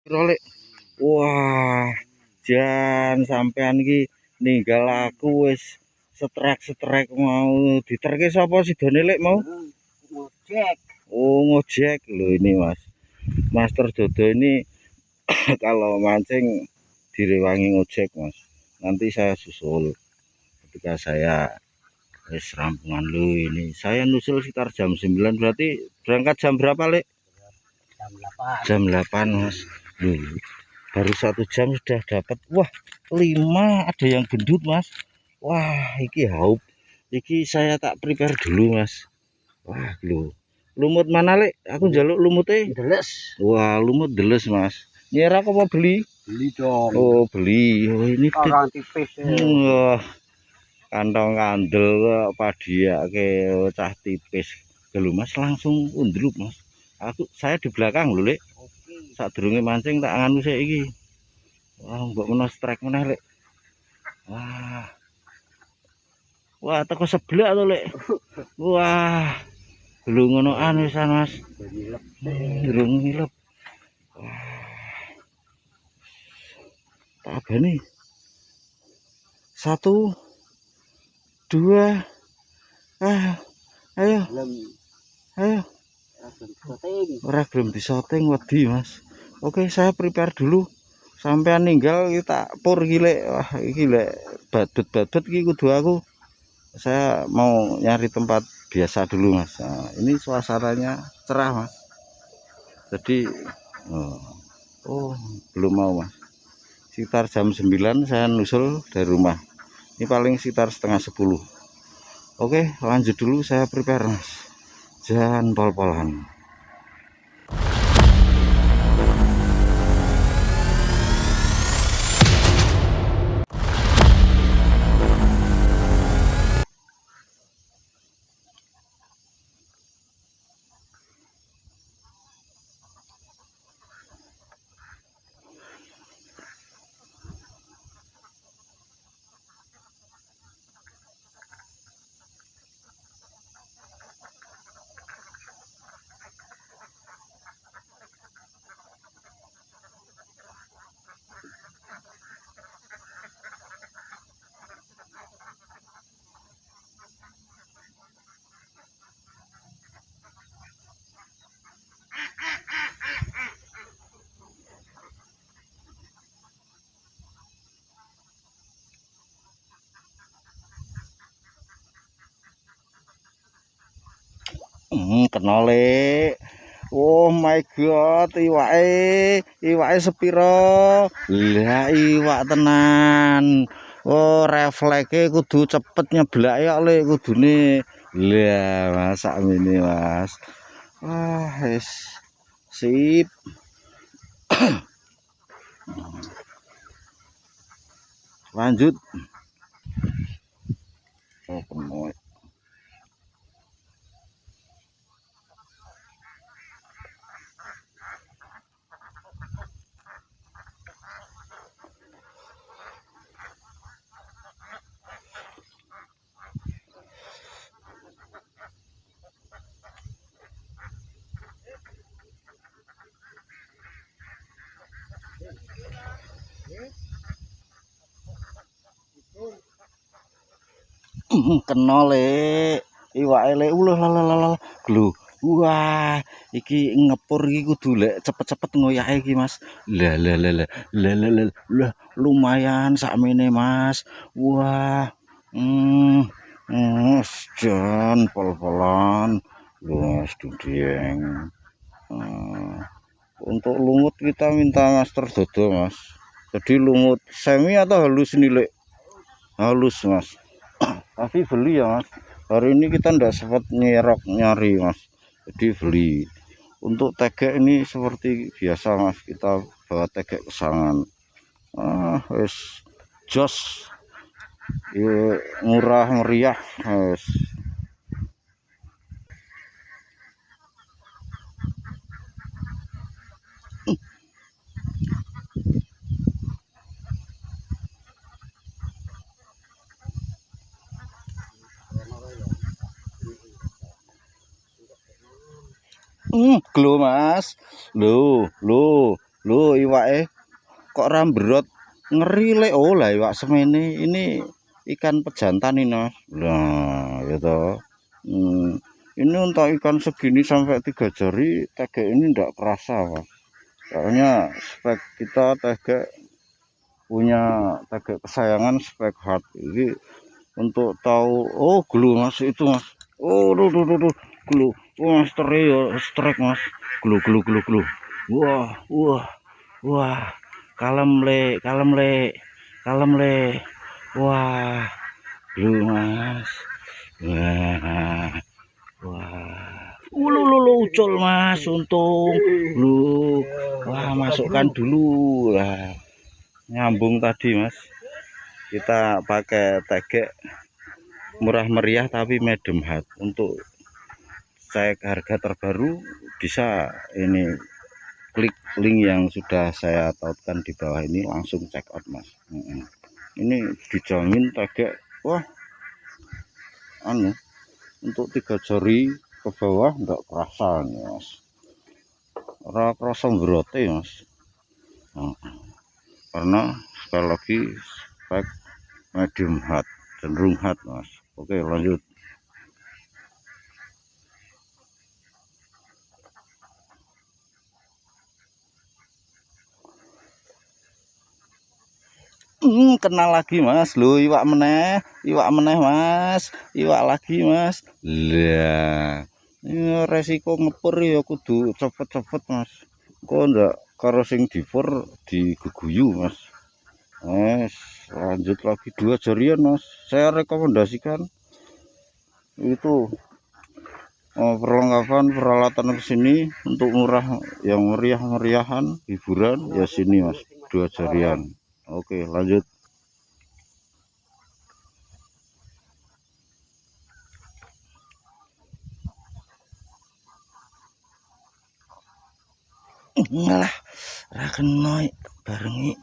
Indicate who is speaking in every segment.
Speaker 1: Rolek. Wah, jan sampean iki ninggal aku wis setrek-setrek mau diterke sapa sidone lek mau?
Speaker 2: Ngojek.
Speaker 1: Oh, ngojek lho ini Mas. Master Dodo ini kalau mancing direwangi ngojek Mas. Nanti saya susul ketika saya wis rampungan lu ini. Saya nusul sekitar jam 9 berarti berangkat jam berapa, Lek?
Speaker 2: Jam 8.
Speaker 1: Jam 8 Mas. Loh, baru 1 jam sudah dapat. Wah, 5 ada yang gendut Mas. Wah, iki haup. Iki saya tak prepare dulu Mas. Wah, lho. Lumut mana Lek? Aku njaluk lumute.
Speaker 2: Deles.
Speaker 1: Wah, lumut deles Mas. Nyerak apa beli?
Speaker 2: Beli dong.
Speaker 1: Oh, beli. Oh, ini
Speaker 2: Orang tipis.
Speaker 1: wah, kantong kandel kok padiake cah tipis. Lho Mas langsung undrup Mas. Saya di belakang lho Lek.
Speaker 2: Oke.
Speaker 1: Sadurunge mancing tak nganu sik iki. Wah, mbok menawa strike meneh Lek. Wah. Wah, teko seblak to Lek. Wah. Belum ngonoan wisan Mas. Durung ngilep. Tak abani. 1 2 ayo. Ayo. Ora belum disoting wedi Mas. Oke, saya prepare dulu. Sampean ninggal kita pur iki Lek. Wah, iki Lek badut-badut iki kudu aku. Saya mau nyari tempat biasa dulu Mas. Nah, ini suasananya cerah Mas. Jadi oh belum mau Mas. Sekitar jam 9 saya nusul dari rumah. Ini paling sekitar setengah 10. Oke, lanjut dulu saya prepare Mas. Jangan pol-polan. Kenole. Oh my god, iwake sepiro? Lah iwak tenan. Oh, refleks kudu cepet nyeblake kok Le kudune. Lah, masak ini Mas. Wah, wis sip. Lanjut. Oh, penuh. Kena Le iwake Le ulah lho. Wah, iki ngepur iki kudu lek cepet-cepet ngoyake iki Mas. Lah lumayan sakmene Mas. Wah. Jan pol-polan. Wes dudieng. Untuk lumut kita minta Master Dodo Mas. Jadi lumut semi atau halus nih Le? Halus Mas. Tapi beli ya Mas. Hari ini kita ndak sempat nyerok nyari Mas. Jadi beli. Untuk tegek ini seperti biasa Mas. Kita bawa tegek kesangan. Wes jos. Murah meriah. Wes. Glo Mas. Loh. Lho iwake kok ramberot ngeri lek. Oh lah iwak semene ini ikan pejantan ini Mas. Nah gitu. Ini untuk ikan segini sampai 3 jari tegek ini ndak kerasa Mas. Soalnya spek kita tegek punya tegek kesayangan spek hard ini untuk tahu. Oh gelu Mas itu Mas. Oh duh gelu. Wah strike Mas. Gelu. Wah. Wah, kalem le. Wah, lu Mas. Wah, wah. Ucul Mas, untung. Lu, wah masukkan dulu. Lah, nyambung tadi Mas. Kita pakai tegek murah meriah tapi medium hard. Untuk cek harga terbaru bisa ini klik link yang sudah saya tautkan di bawah ini, langsung check out Mas. Ini dijamin tegek wah anu untuk 3 jari ke bawah enggak kerasa nih Mas, ora kerasa berote Mas. Karena sekali lagi spek medium hard, cenderung hard Mas. Oke lanjut. Kenal lagi Mas. Lho iwak meneh Mas. Iwak lagi Mas. Lah, resiko ngepur ya kudu cepet-cepet Mas. Kok ndak karo sing dipur diguguyu Mas. Lanjut lagi 2 jarian Mas. Saya rekomendasikan itu perlengkapan peralatan kesini untuk murah yang meriah-meriahan hiburan ya sini Mas, 2 jarian. Oke lanjut. Ngalah ra kena barengi.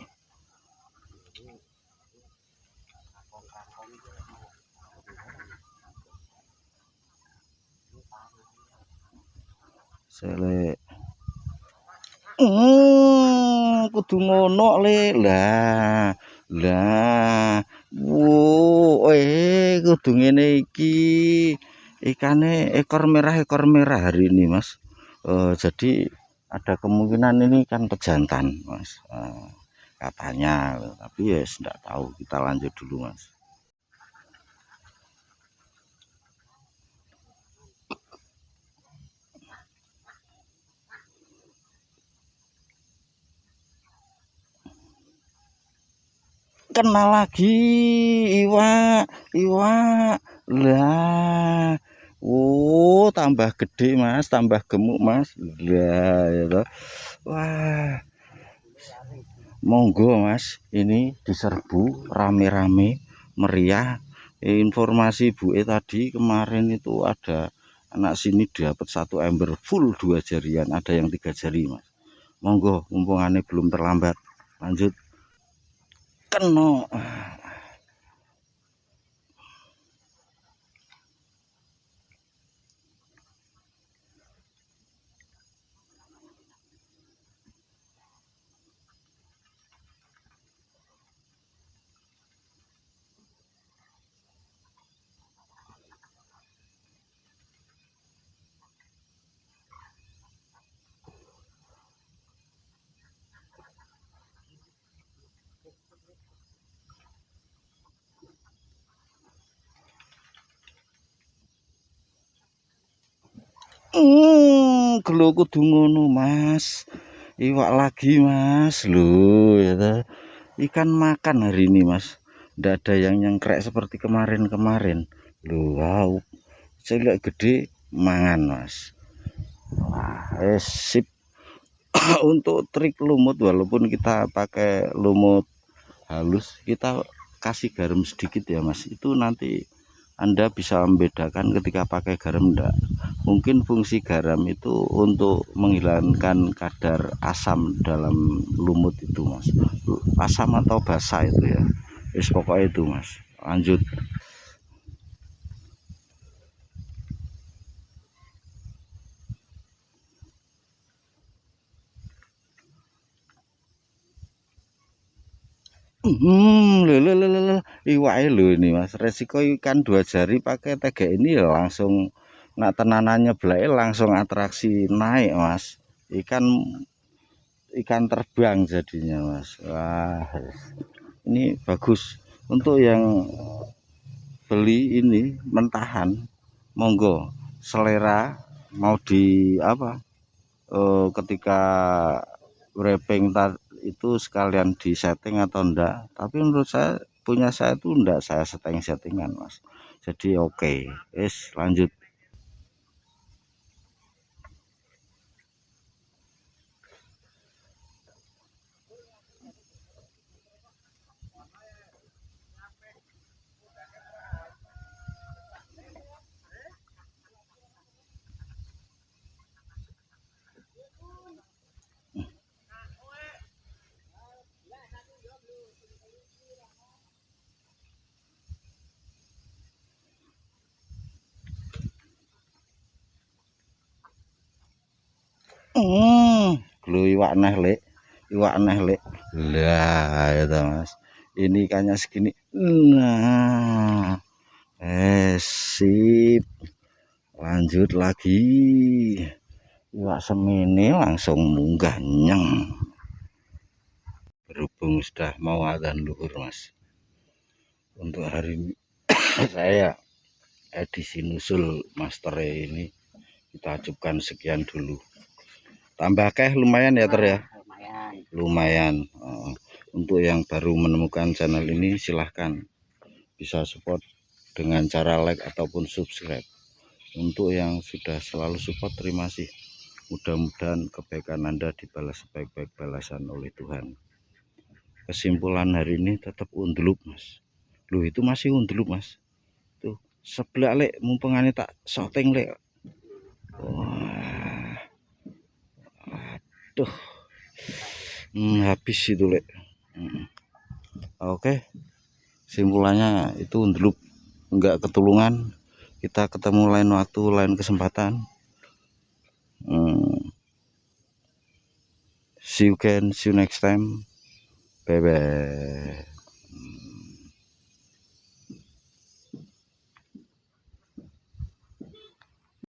Speaker 1: Selek. Kudu ngono le. Lah. Kudu ngene iki. Ikane ekor merah hari ini Mas. Jadi ada kemungkinan ini kan pejantan Mas. Katanya, tapi ya enggak tahu. Kita lanjut dulu Mas. Kenal lagi iwak lah. Tambah gede Mas, tambah gemuk Mas. Lah ya toh. Wah, monggo Mas, ini diserbu rame-rame meriah. Informasi Bu tadi kemarin itu ada anak sini dapat 1 ember full 2 jarian, ada yang 3 jari Mas. Monggo mumpungane belum terlambat. Lanjut. Kena. Gelo kudu ngono Mas. Iwak lagi Mas. Lho ya toh. Ikan makan hari ini Mas. Ndak ada yang nyengkrek seperti kemarin-kemarin. Lho wow. Cilik gede mangan Mas. Wah, sip. Untuk trik lumut walaupun kita pakai lumut halus, kita kasih garam sedikit ya Mas. Itu nanti Anda bisa membedakan ketika pakai garam enggak. Mungkin fungsi garam itu untuk menghilangkan kadar asam dalam lumut itu Mas. Asam atau basa itu ya. Pokoknya itu Mas. Lanjut. Iwake lho ini Mas. Resiko ikan 2 jari pakai tega ini ya langsung nak tenanannya belai langsung atraksi naik Mas. Ikan terbang jadinya Mas. Wah, ini bagus untuk yang beli ini mentahan. Monggo selera mau di apa? Ketika wrapping itu sekalian di setting atau enggak, tapi menurut saya punya saya itu enggak saya settingan Mas, jadi oke. Lanjut. Glu iwak neh lek, lah itu Mas, ini ikannya segini. Nah, sip, lanjut lagi. Iwak semini langsung munggah nyeng. Berhubung sudah mau adzan luhur Mas, untuk hari ini saya edisi nusul master ini kita acupkan sekian dulu. Tambah lumayan ya ya. Lumayan. Untuk yang baru menemukan channel ini silahkan bisa support dengan cara like ataupun subscribe. Untuk yang sudah selalu support terima kasih. Mudah-mudahan kebaikan Anda dibalas sebaik-baik balasan oleh Tuhan. Kesimpulan hari ini tetap undulup Mas. Loh itu masih undulup Mas. Tuh sebelah lek mumpengane tak shooting lek. Wah. Aduh. Habis itu lek. Oke. Simpulannya itu undulup, enggak ketulungan. Kita ketemu lain waktu, lain kesempatan. See you next time. Bye bye.